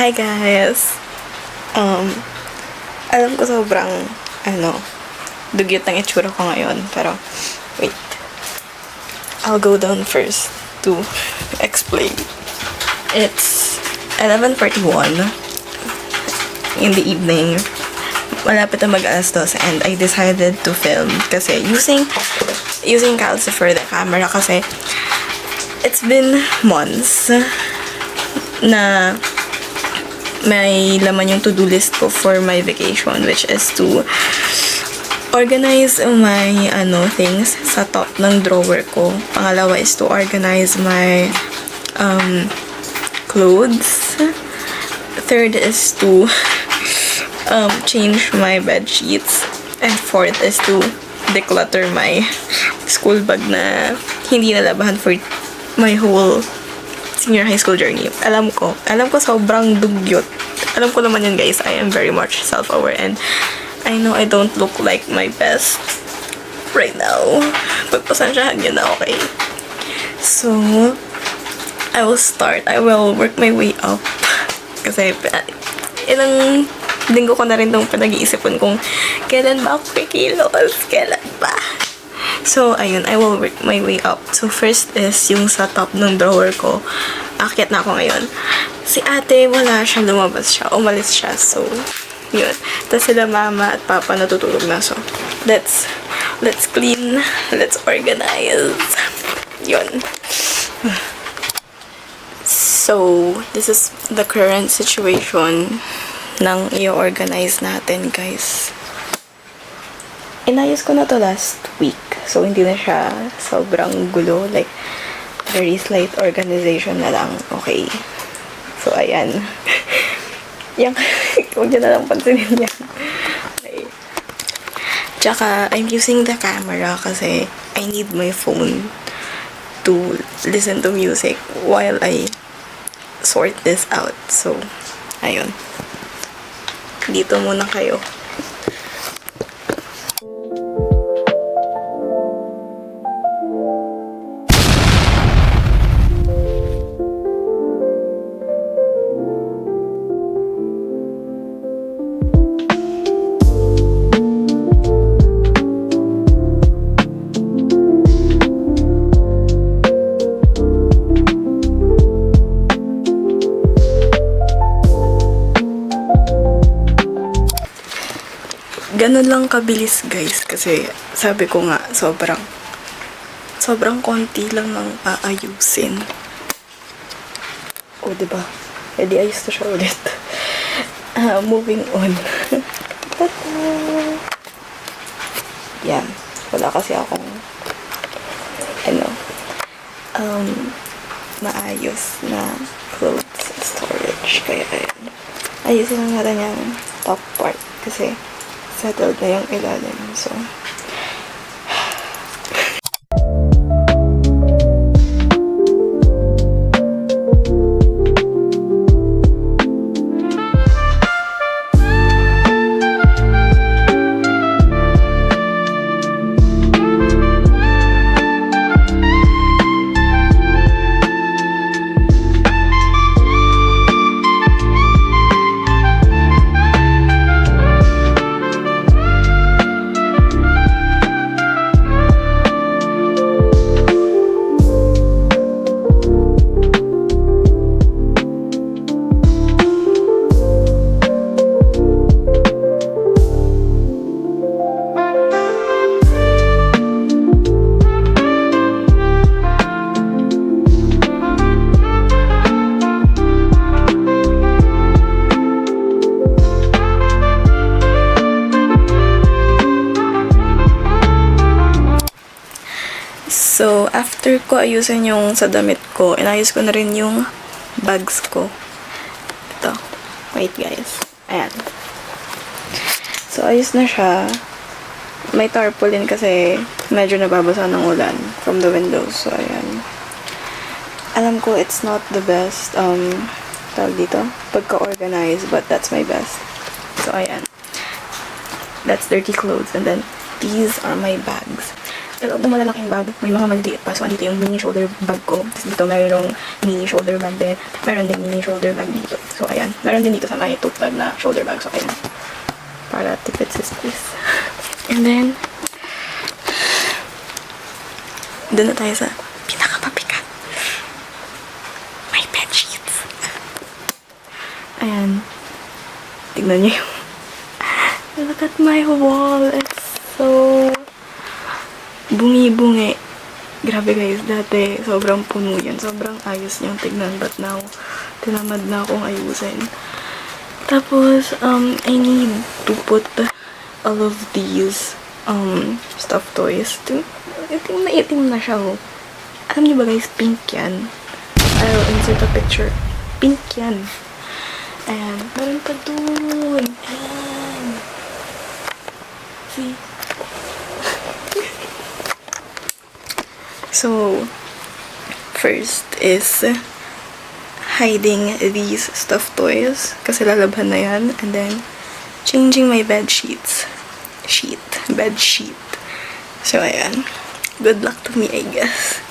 Hi guys! Alam ko sobrang, dugyot ng itsura ko ngayon. Pero, wait. I'll go down first to explain. It's 11:41 in the evening. Malapit na mag-alas 12 and I decided to film kasi using Calcifer the camera kasi it's been months na may laman yung to-do list ko for my vacation, which is to organize my things sa top ng drawer ko. Pangalawa is to organize my clothes. Third is to change my bed sheets. And fourth is to declutter my school bag na hindi nalabahan for my whole senior high school journey. Alam ko sobrang dugyot. Alam ko naman yun, guys. I am very much self-aware and I know I don't look like my best right now. Pagpasensyahan nyo na, okay? So, I will work my way up. Kasi, ilang linggo ko na rin itong pinag-iisipan kung kailan ba ako kikilos, kailan ba. So, ayun, I will work my way up. So, first is yung sa top ng drawer ko. Akyat na ako ngayon. Si ate, wala siya, umalis siya. So, yun. Tapos sila mama at papa natutulog na. So, let's clean, let's organize. Yun. So, this is the current situation ng i-organize natin, guys. Inayos ko na to last week. So, hindi na siya sobrang gulo. Like, very slight organization na lang. Okay. So, ayan. Yan. Huwag nyo na lang pansinin yan. Okay. Tsaka, I'm using the camera kasi I need my phone to listen to music while I sort this out. So, ayun. Dito muna kayo. Ganun lang kabilis, guys, kasi sabi ko nga sobrang konti lang ng aayusin. O, diba? Edi ayos na siya ulit. Moving on. Yan. Wala kasi akong maayos na clothes storage. Kaya ayun. Ayusin lang natin yung top part kasi settled na yung ilalim. So, So, after ko ayusin yung sa damit ko, inayos ko na rin yung bags ko. Ito. Wait, guys. Ayan. So, ayos na siya. May tarpaulin kasi medyo nababasa ng ulan from the windows. So, ayan. Alam ko, it's not the best, tawag dito, pagka-organize, but that's my best. So, ayan. That's dirty clothes. And then, these are my bags. Pero ng malalaking bag, may mga maliliit pa. So, andito yung mini shoulder bag ko. Tapos dito, mayroong mini shoulder bag din. Meron din mini shoulder bag dito. So, ayan. Meron din dito sa may tote bag na shoulder bag. So, ayan. Para tipid sa space. And then, doon na tayo sa pinakamabigat. My bed sheets. Ayan. Tignan niyo yung look at my wall. It's so bungi-bungi. Grabe guys, dati sobrang puno yan. Sobrang ayos niyang tignan. But now, tinamad na akong ayusin. Tapos, I need to put all of these stuffed toys. Itim na siya, oh. Alam niyo ba guys, pink yan. I'll insert a picture. Pink yan. Ayan. Meron pa dun. Ayan. See? So, first is hiding these stuffed toys. Kasi lalabhan na yan. And then, changing my bed sheets. Bed sheet. So, ayan. Good luck to me, I guess.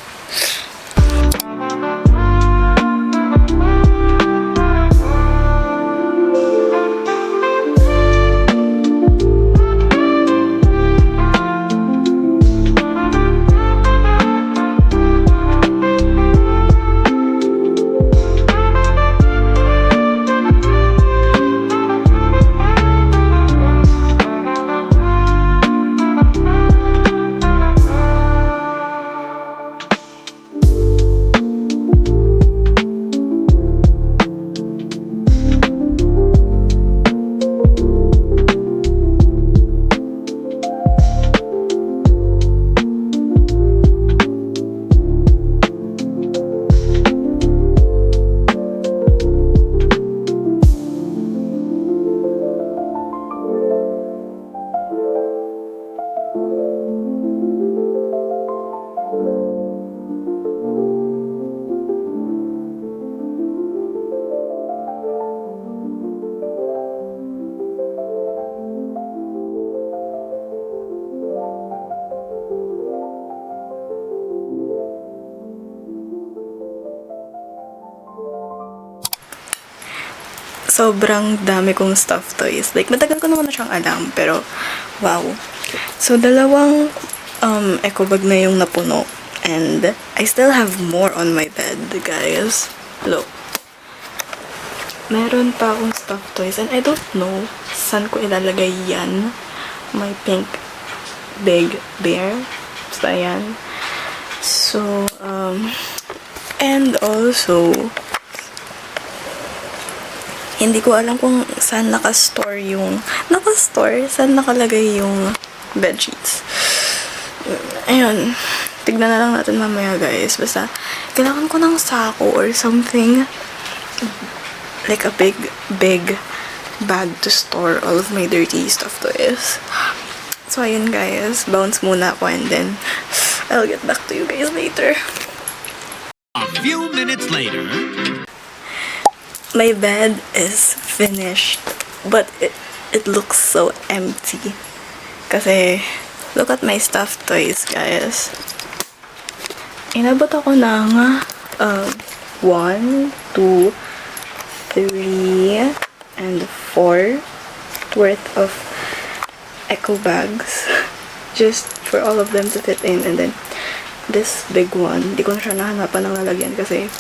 Sobrang dami kong stuffed toys. Like, matagal ko naman na siyang alam, pero wow. So, dalawang eco bag na yung napuno. And I still have more on my bed, guys. Look. Meron pa akong stuffed toys. And I don't know saan ko ilalagay yan. My pink big bear. Basta yan. So, and also, hindi ko alam kung saan nakastore yung saan nakalagay yung bedsheets. Ayun. Tignan na lang natin mamaya, guys. Basta, kailangan ko ng sako or something. Like a big bag to store all of my dirty stuff toys. So, ayun, guys. Bounce muna ako and then I'll get back to you guys later. A few minutes later. My bed is finished, but it looks so empty. Kasi, look at my stuffed toys, guys. Inabot ako ng 1, 2, 3, and 4 worth of eco bags. Just for all of them to fit in. And then, this big one, di ko na siya nahanapan ng lalagyan kasi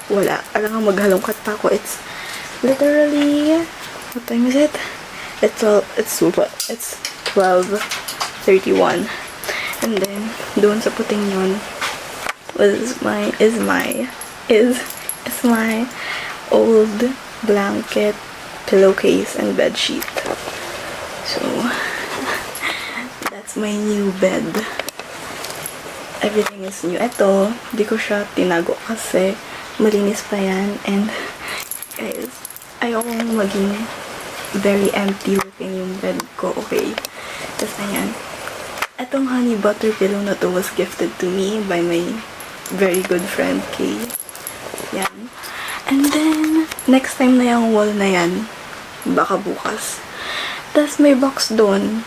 wala. Alam nga maghalongkat pa ako. It's literally, what time is it? It's 12:31. And then, doon sa puting yun is my old blanket, pillowcase, and bed sheet. So, that's my new bed. Everything is new. Ito, di ko siya tinago kasi malinis pa yan. And, guys, ayokong maging very empty looking yung bed ko, okay? Tapos, ayan. Etong honey butter pillow na to was gifted to me by my very good friend, Kay. Yan. And then, next time na yung wall na yan, baka bukas. Tapos, may box doon.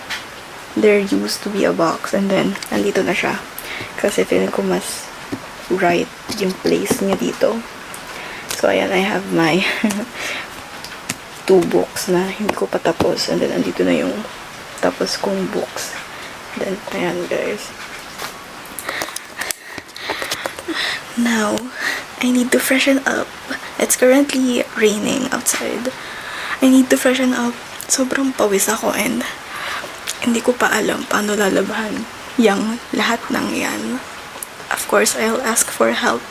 there used to be a box and then nandito na siya. Kasi feeling ko mas right yung place niya dito. So, ayan, I have my 2 books na hindi ko pa tapos. And then, andito na yung tapos kong books. Then, ayan, guys. Now, I need to freshen up. It's currently raining outside. I need to freshen up. Sobrang pawis ako and hindi ko pa alam paano lalabahan yung lahat ng yan. Of course, I'll ask for help.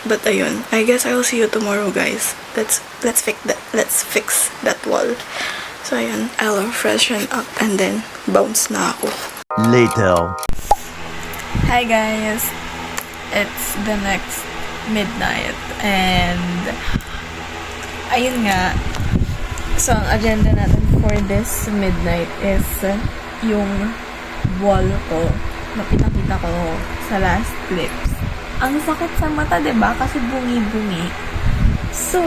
But ayun, I guess I'll see you tomorrow, guys. Let's fix that wall. So ayun, I'll freshen up and then bounce na ako. Later. Hi guys, it's the next midnight and ayun nga. So ang agenda natin for this midnight is yung wall ko na pinakita ko sa last clips. Ang sakit sa mata, diba? Kasi bungi-bungi. So,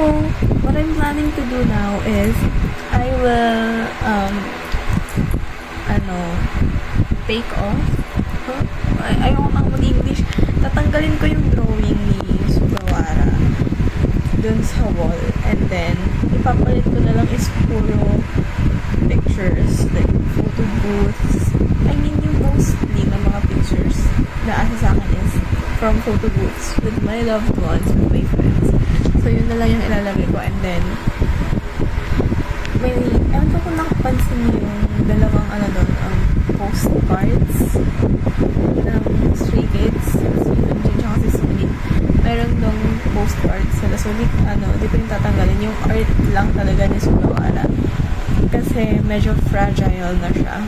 what I'm planning to do now is, I will, take off. Ayoko nang mag-English. Tatanggalin ko yung drawing ni Sugawara dun sa wall. And then, ipapalit ko na lang is puro pictures, like photo booths. I mean, yung mostly ng mga pictures na asa sa akin is from photo booths with my loved ones, with my friends. So, yun na lang yung ilalagay ko. And then, ewan ko kung nakapansin niyo yung dalawang, postcards ng Stray Kids. Si Yunjin tsaka si Sulit. Meron dong postcards sila. So, di ko yung tatanggalin. Yung art lang talaga ni Sugawara. Kasi medyo fragile na siya.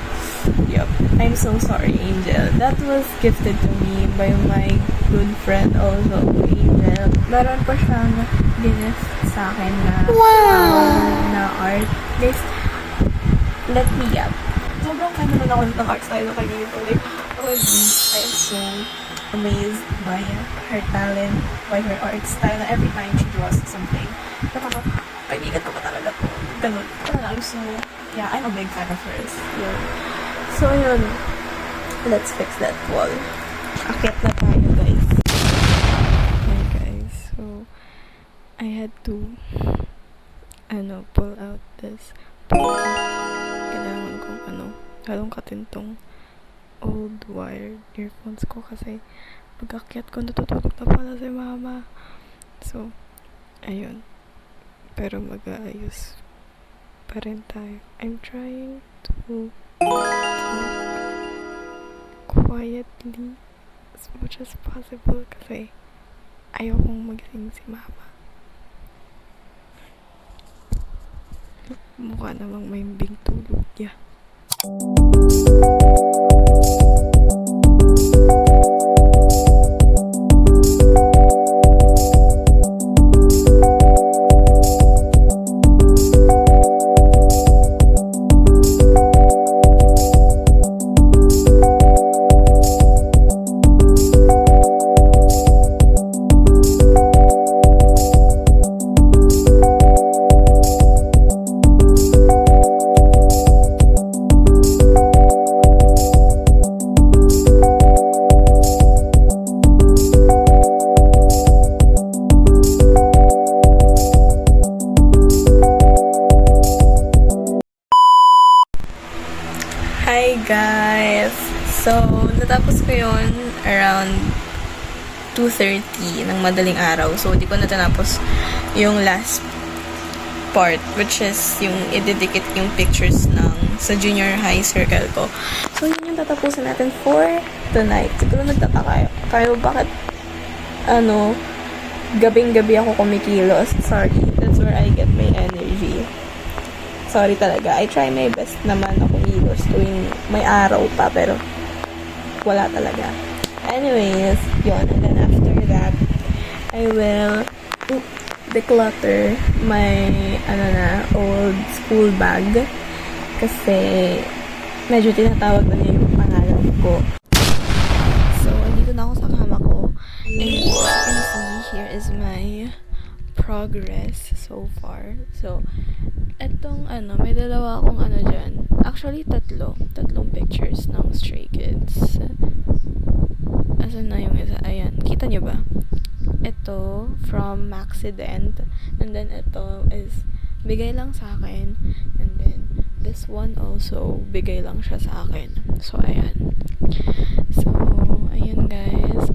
Yup. I'm so sorry, Angel. That was gifted to me by my good friend also, Angel. Meron pa siyang gift sa akin na na art. Guys, let me up. Sobrang fan naman ako ng art style ng kanya nito. Like, OMG, I am so amazed by her talent, by her art style na every time she draws something. Kaibigan ko pa talaga to. Ganun. I'm so, yeah, I'm a big fan of hers. Yun. So, yun. Let's fix that wall. Akit na tayo, guys. Hey, guys. So, I had to, pull out this. Kailangan kong, halongkatin tong old wired earphones ko kasi pag-akyat ko, natutulog na pala si mama. So, ayun. Pero mag-aayos pa rin tayo. I'm trying to quietly as much as possible kasi ayokong magising si mama. Mukha namang may bing tulog niya. Hi guys! So, natapos ko yun around 2:30 ng madaling araw. So, di ko na tinapos yung last part, which is yung ididikit yung pictures sa junior high circle ko. So, yun yung tatapusin natin for tonight. Siguro nagtataka kayo bakit gabing-gabi ako kumikilos. Sorry, that's where I get my energy. Sorry talaga. I try my best naman ako kilos tuwing may araw pa, pero wala talaga. Anyways, yun. And then after that, I will declutter my, old school bag. Kasi medyo tinatawag na niya yung pangalan ko. So, andito na ako sa kama ko. And as you can see, here is my progress so far. So, etong may dalawa akong dyan. Actually, tatlong pictures ng Stray Kids. Asan na yung isa? Ayan, kita nyo ba? Ito, from Maxident. And then, ito is bigay lang sa akin. And then, this one also, bigay lang siya sa akin. So, ayan. So, ayan guys.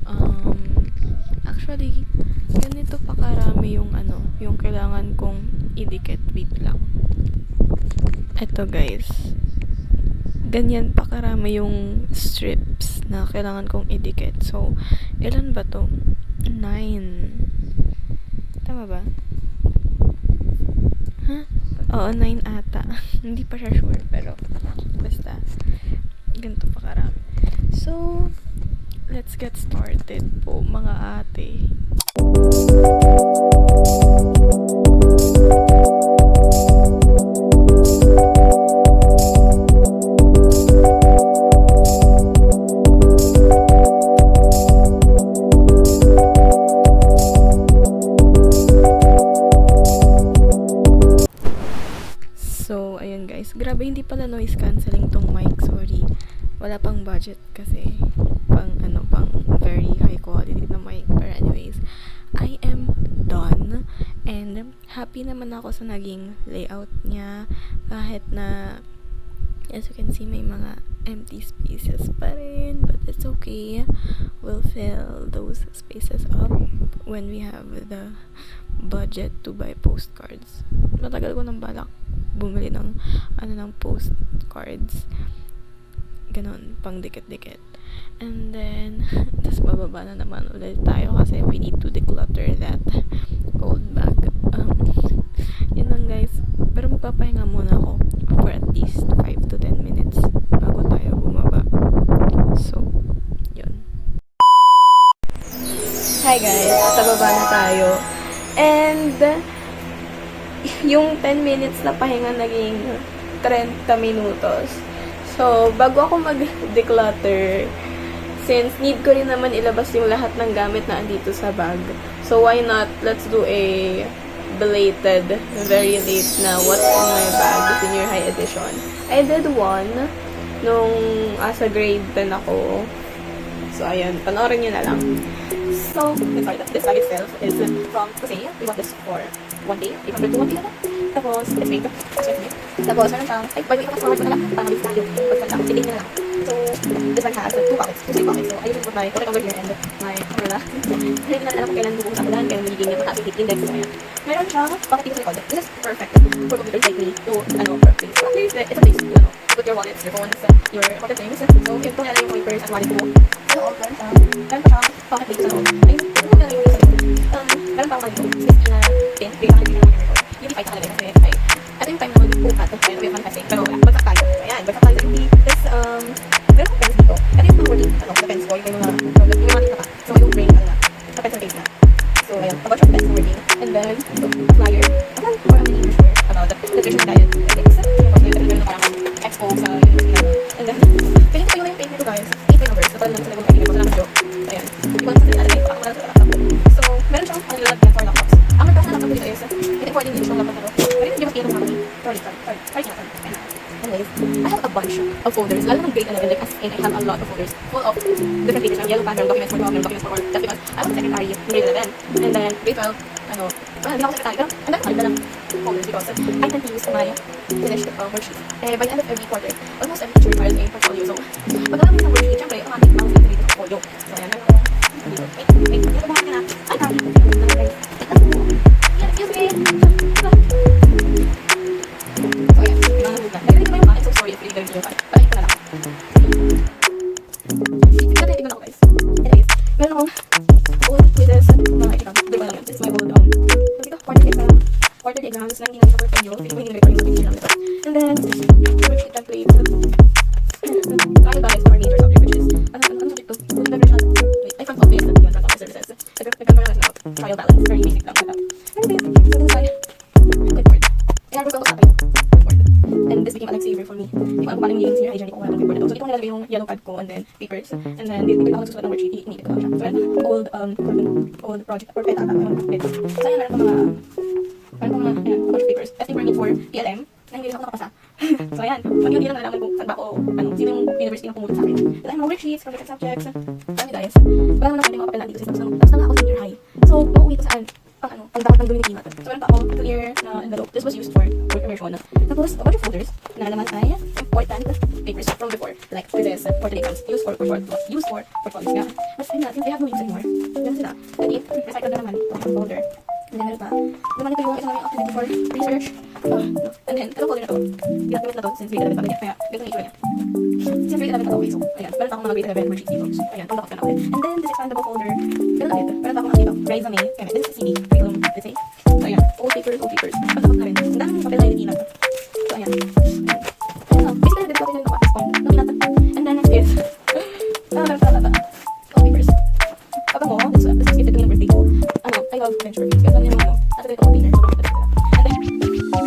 Actually, ganito pa karami yung yung kailangan kong idikit. Wait lang. Ito guys. Ganyan pa karami yung strips na kailangan kong idikit. So, ilan ba to? 9. Tama ba? Huh? Oo, 9 ata. Hindi pa siya sure, pero basta ganito pa karami. So, let's get started po, mga ate. So, ayun guys. Grabe, hindi pala noise cancelling tong mic. Sorry. Wala pang budget kasi pang very high quality na mic. But anyways, I am done. And happy naman ako sa naging layout niya. Kahit na, as you can see, may mga empty spaces pa rin. But it's okay. We'll fill those spaces up when we have the budget to buy postcards. Matagal ko nang balak bumili ng postcards, ganon, pang dikit-dikit. And then tas bababa na naman ulit tayo kasi we need to declutter that old bag. Yun lang guys, pero magpapahinga muna ako for at least 5 to 10 minutes bago tayo bumaba. So yun. Hi guys, sa baba na tayo. And yung 10 minutes na pahinga naging 30 minutos. So, bago ako mag-declutter, since need ko rin naman ilabas yung lahat ng gamit na andito sa bag, so why not, let's do a belated, very late na what's in my bag, senior high edition. I did one nung sa grade 10 ako. So, ayan, panoorin nyo na lang. So, sorry, this bag itself is from Kusei. We want this for 1 day, 800 to 1 day na. Tapos, it's made. Tapos, meron siyang, by the way, forward ko na lang, para mabilis tayo. Pagkat lang, titignan na lang. So, this bag has 2 pockets, 2 side pockets. So, I usually put my wallet over here and my umbrella. Hindi na alam kung kailan bubuksan ko lang, kailan magiging mataas yung heat index. So, ayan. Meron siyang pocket dito sa likod. This is perfect for computers like me to, for place. It's a place to, put your wallets, your phones, your important things. So, if kung nalala yung papers at wallet ko, meron pa siyang pocket dito sa loob. Ayun, kung nalala yung sa loob. Meron pa akong space na pin, bigla ka na hindi pa itakalaga kasi ito yung time na mag-bukat at kaya manifesting, pero bagsak tayo. Ayan, bagsak tayo sa hindi. Tapos, meron akong pens dito. Ito yung mga working, sa pens ko, yung mga tita pa. So, yung brain, sa pencil case na. So, ayan, a bunch of pens na working. And then, flyer. Ayan, for a mini share about the nutrition diet. I think, kasi, yung parang expo sa university na. And then, kasi ko yung paint nito guys. 8 numbers. So, parang naman sa nagong kaibigan ko sa laptop. So, ayan. Yung mga sa nila, baka wala sa laptop. So, meron siyang nilalagyan for laptops. Ang magkasa na laptop dito is, recording din yung laptop na to. Pero hindi makikita ng mga sorry. Anyways, I have a bunch of folders. Lalo ng grade 11, like as in, I have a lot of folders full of different pages. Yellow pattern, documents for problem, documents for work. That's because I was a secretary in grade 11. And then, grade 12, well, hindi ako secretary, pero ang dami na lang folders because I tend to use my finished worksheet. By the end of every quarter, almost every teacher requires a portfolio. So, pag namin ng worksheet, syempre, automatic ang sa dito portfolio. So, ayan, meron ako. Wait, nakabahan ka na. Ay, sorry. Excuse me. So, ayan, yung mga nabugan. Nagrinig ba yung mga? I'm so sorry if you didn't but ayun ko na lang. Tignan ako guys. Anyways, meron akong old quizzes, mga exams. Di ba lang yun? This is my old, quarterly exams na hindi namin sa portfolio. Hindi ko hindi recording sa picture lang ito. And then, worksheet templates. Trial balance for major subject, which is, ano subject to? Preparation. Wait, ay, front office. Yun, front office services. Nagkaroon na about trial balance. Very basic lang. Anyways, so this is my clipboard. Kaya ko sa akin. And this became a lifesaver for me. Hindi ko alam kung paano yung senior hygienic kung wala ng clipboard na to. So, dito ko nilalagay yung yung yellow pad ko and then papers. And then, dito ako nagsusulat ng worksheet, iniipit ko lang siya. So, ayan, old project, or pwede ata, so, ayan, meron pa mga, ayan, project papers. Testing permit for PLM, na hindi ako nakapasa. So, ayan, hindi lang nalaman kung saan ba ako, sino yung university na pumulit sa akin. So, ayan, mga worksheets from different subjects. Dami guys. Wala naman ako yung mga papel na dito kasi tapos na ako senior high. So, mauwi ko saan? Ang dapat ng gawin ni Tina. So, meron pa ako clear na envelope. This was used for work immersion. Tapos, a bunch of folders na naman ay important papers from before. Like, this is for the exams. Used for portfolios. Yeah. But, ayun na, since they have no use anymore, ganun sila. Jadi, recycle na naman itong folder. And then, meron pa. Naman ito yung isang naming activity for research. And then, itong folder na to. Ginagamit na to since grade 11 pa ganyan. Kaya, ganito yung itsura niya. Since grade 11 na to, okay. So, ayan. Meron pa akong mga grade 11 worksheets dito. So, ayan. Tulak na ulit. And then, this expandable folder. Ganun ulit. Meron pa akong dito. Resume. Kaya, this is CD. Curriculum, let's say. So, ayan. Old papers. Pagkakot na rin. Ang daming papel na hindi na. So, ayan. Ayan. Basically, nagdito ako yung at this point. Naminata. And then, next is, meron pa. Old papers. Papa mo, this is gifted ko ng birthday ko. I love bench workings. Kaya ganyan yung nasa ganito container. And then,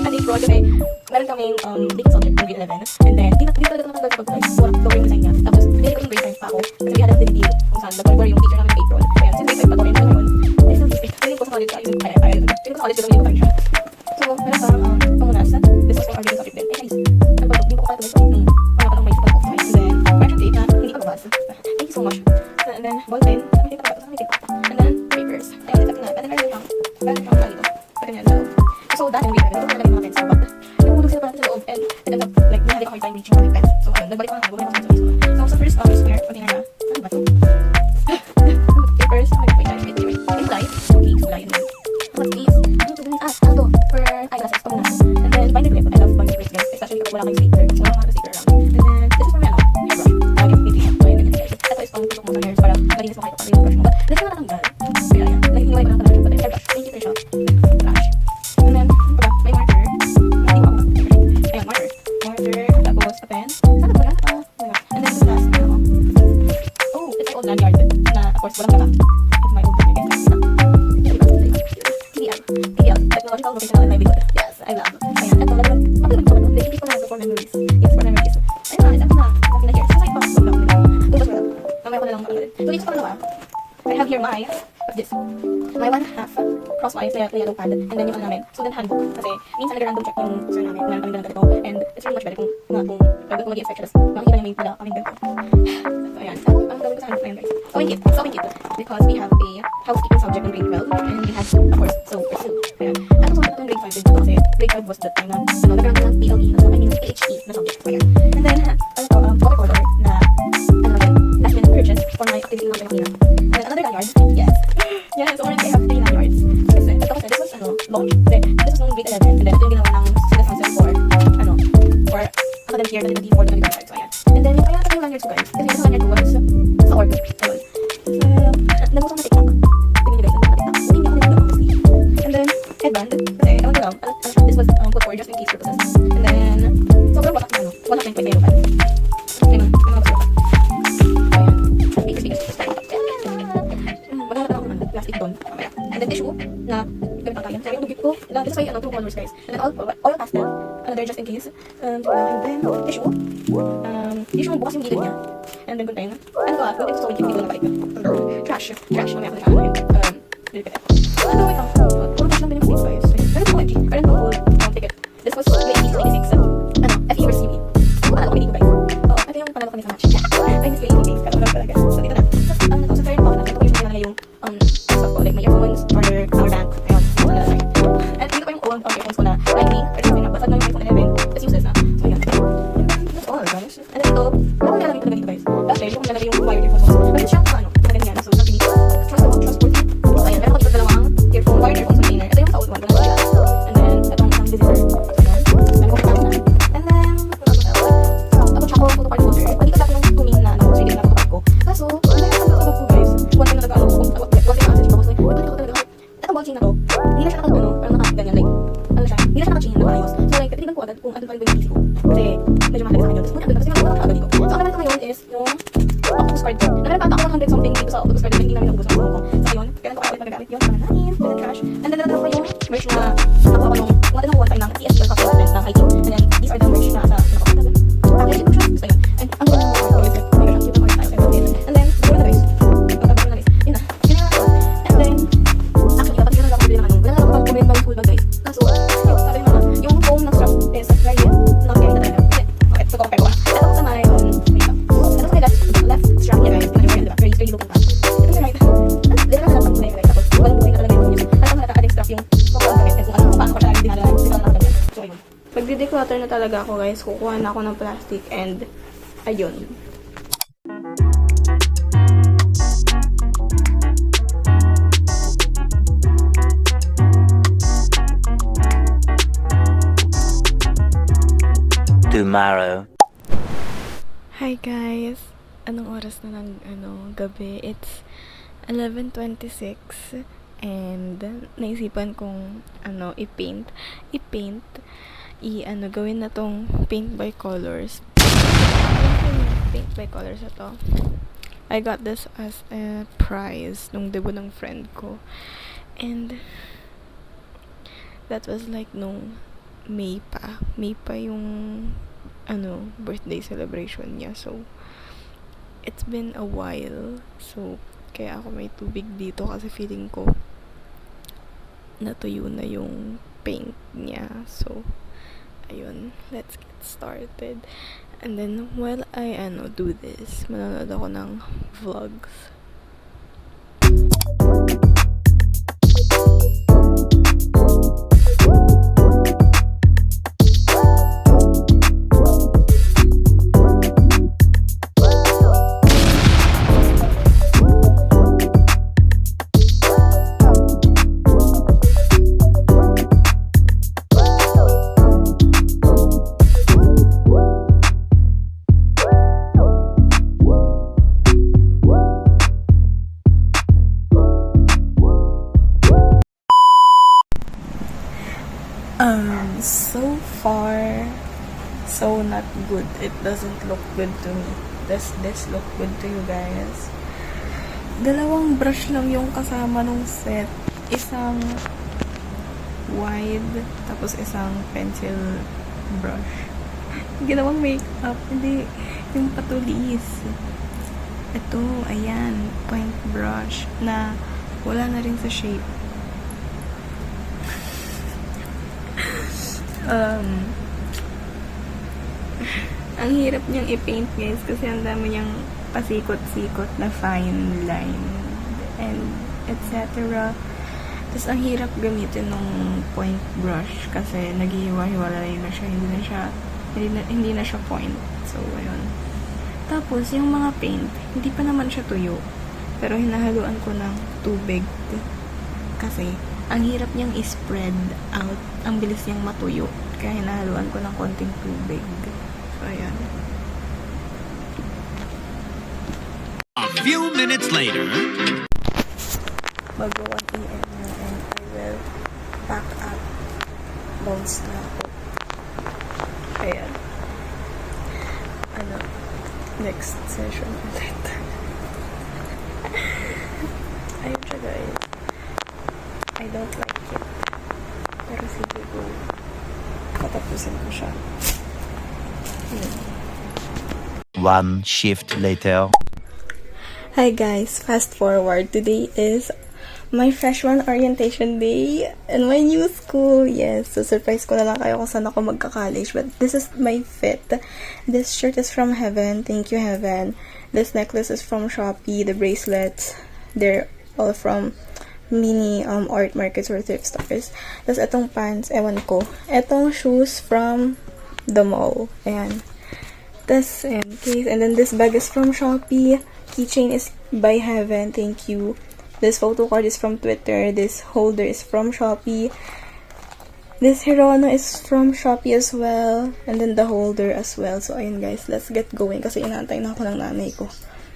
at this project, meron kaming legal subject ng grade 11. And then, di talaga ito natanggal sa pag-guys. So, drawing design niya. Tapos, hindi ko yung grade 9 pa ako. Kasi we had an activity kung saan nag-work yung teacher namin ng April. Ayan, since grade 5 pa to, and ngayon, I still keep it. Feeling ko sa college, feeling ko sa college, pero hindi ko siya. So, meron pa pamunas. This was for our legal subject din. Guys, hindi ko pa tuloy sa wala pa lang may support of time. And then, correction date na hindi pa babas. Thank you so much. And then, ball pen. And then, papers. Ayan, second na. And then, meron pang dito. Pwede niya loob. So, that and grade 11, ito talaga yung mga pencil. But, namulog sila pala sa loob. And, it ended up, like, we had a hard time reaching my pen. So, ayun, nagbalik ko lang ako. Bumalik ako sa school. So, sa first square, container na. Ano ba ito? Papers. Wait, imply. Okay, imply. What's these? Ano to? For eyeglasses. Pamunas. And then, binder clip. I love binder clips, guys. Especially kapag wala kayong stapler. So, wala kang stapler around. And then, this is for my, hairbrush. Maybe yan. So, ayun, ganyan. Ito is pang tutok mo sa hairs para malinis mo kahit kapag yung brush mo. But, this is natatanggal. Kaya, ayan. Nahihingway ko lang talaga. But, hairbrush. Thank you for shop. Brush. And then, may marker. Hindi ko ako. Ayan, marker. Tapos, a pen. Sana po lang. And then, the last, oh, it's my old lanyard. Na, of course, walang gaba. It's my old lanyard, guys. TDL. Technological Vocational and Livelihood. Yes, I love. Ayan, ito lang. Pakilang ko ba ito? Hindi ko lang ito for memories. Yes, for memories. Ayun na, ito na. Ito na here. So, side pa. Tumbas mo lang. Mamaya ko na lang makagalit. So, dito sa pangalawa, I have here my 1/2 crosswise na yellow pad, and then yung ano namin, student handbook. Kasi minsan nag-random check yung sir namin, meron kami ganito, and it's really much better kung mag-i-inspect siya, makikita niya may pala kaming ganito. So, ayan. So, ang gawin ko sa handbook na yun, guys. Sewing kit. Because we have a housekeeping subject in grade 12, and we had to, of course, sew or sew. Ayan. At ako sulit na grade 5 din dito kasi grade 5 was the time na, nag-run ng PLE, PHE na subject. Ayan. And then, water color na, last minute purchase for my activity ng kanina. And then, another lanyard. Yes. Yeah, so already I have 3 lanyards. Kasi, ito kasi, this was, launch. This was nung grade 11, and then, ito yung ginawa ng student council for academic year 2024 to 2025. So, ayan. And then, kaya yung lanyards ko, guys. Kasi yung lanyard ko was sa org. Ayun. Nag-usap na TikTok. Tingin nyo guys, nag-usap na TikTok. Hindi ako nag-usap honestly. And then, headband. Kasi, ewan ko lang. This was put for just in case purposes. And then, sobrang watak na, 100.5 euro pa. May mga gusto. Ayan. Speakers. Maghanap na ako ng plastic doon. And then, tissue na gamit ang kayan. Sabi yung dugit ko. This is why, 2 colors, guys. And then, oil pastel. Another just in case. And then, tissue. Tissue bukas yung gilid niya. And then, contain. Ano ba? Yung sewing kit, hindi ko nabalik. Trash. Mamaya ko na ano yun. Dito. Ano, wait lang. Puro cash lang din yung seats, guys. Meron po OMG. Meron po full ticket. This was grade 86. FE versus UE. Panalo ko, hindi ko, guys. Oo, ito yung panalo kami sa match. I miss grade 86. Kaya talaga. So, dito na. Sa third box, nakita ko yung nilagay yung stuff ko. Like, my earphones, charger, power bank. Ayun. And dito pa yung old earphones ko na Lightning. Pero yung pinabasag na yung iPhone 11. It's useless na. So, ayan. And then, that's all, guys. And then ito, ako nilalagay ko talaga dito, guys. Dati, hindi ko nilalagay yung wired earphones ko. But it's siya, na ganyan. So, sabi dito, trustworthy. So, ayan. Meron ko dito dalawang wired earphones container. Ito yung sa old one. Walang sila. And then, itong visitor. So, ayan. Meron ko na. And then, ako siya ko, photo party holder. Pwede ko dati yung tuming na, sige na photo party ko. Kaso, ano yung nagkakabag ko, guys? One time na nag-ano ko, one time na message ko, like, pwede ko talaga, itong ball chain na to, hindi na siya parang naka-ganyan, like, ano siya, hindi na siya naka-chain na maayos. So, like, tinitignan ko agad kung ano pa rin ba yung PC ko. Kasi, medyo mahalaga sa akin yun. Tapos, muna agad, kasi wala ko agad dito. So, ang naman ko ngayon is yung octopus card ko. Nameron pa ako 100 something dito sa octopus card, hindi namin naubos ang Hong Kong. So, yun, kailan ko ulit magagamit yun, naman namin, and then trash. And then, dala ko yung merch na nakuha ko nung, one time ng TSL coffee event ng hiking. And then, these are the merch na sa package ko siya. So, yun. And, ang ganda ko is like, magde-declutter na talaga ako, guys. Kukuha na ako ng plastic and ayun. Tomorrow. Hi guys! Anong oras na ng gabi? It's 11:26 and naisipan kong i-paint, gawin na tong paint by colors. Paint by colors na to. I got this as a prize nung debut ng friend ko. And that was like nung May pa yung birthday celebration niya. So it's been a while. So kaya ako may tubig dito kasi feeling ko natuyo na yung paint niya. So ayun, let's get started. And then while I do this, manonood ako ng vlogs. So far, so not good. It doesn't look good to me. Does this look good to you guys? Dalawang brush lang yung kasama nung set. Isang wide, tapos isang pencil brush. Ginawang makeup, hindi yung patulis. Ito, ayan, point brush na wala na rin sa shape. Ang hirap niyang i-paint guys kasi ang dami niyang pasikot-sikot na fine line and etc. Tapos ang hirap gamitin ng point brush kasi naghihiwa-hiwalay na siya, hindi na siya point. So ayun. Tapos yung mga paint, hindi pa naman siya tuyo. Pero hinahaluan ko ng tubig kasi ang hirap niyang i-spread out. Ang bilis niyang matuyo. Kaya hinahaluan ko ng konting tubig. So, ayan. A few minutes later. Mag-1 p.m. na and I will pack up. Bounce na ako. Ayan. Next session ulit. Ayun siya guys. I don't like it. Pero sige go. Patapusin ko siya. One shift later. Hi guys, fast forward. Today is my freshman orientation day in my new school. Yes, so surprise ko na lang kayo kung saan ako magka-college. But this is my fit. This shirt is from Heaven. Thank you, Heaven. This necklace is from Shopee. The bracelets, they're all from mini art markets or thrift stores. Tapos etong pants, ewan ko. Etong shoes from the mall. Ayan. Tapos, ayan, case. And then this bag is from Shopee. Keychain is by Heaven. Thank you. This photo card is from Twitter. This holder is from Shopee. This Hirono is from Shopee as well. And then the holder as well. So, ayun guys. Let's get going. Kasi inaantay na ako ng nanay ko.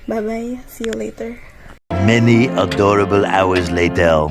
Bye-bye. See you later. Many adorable hours later.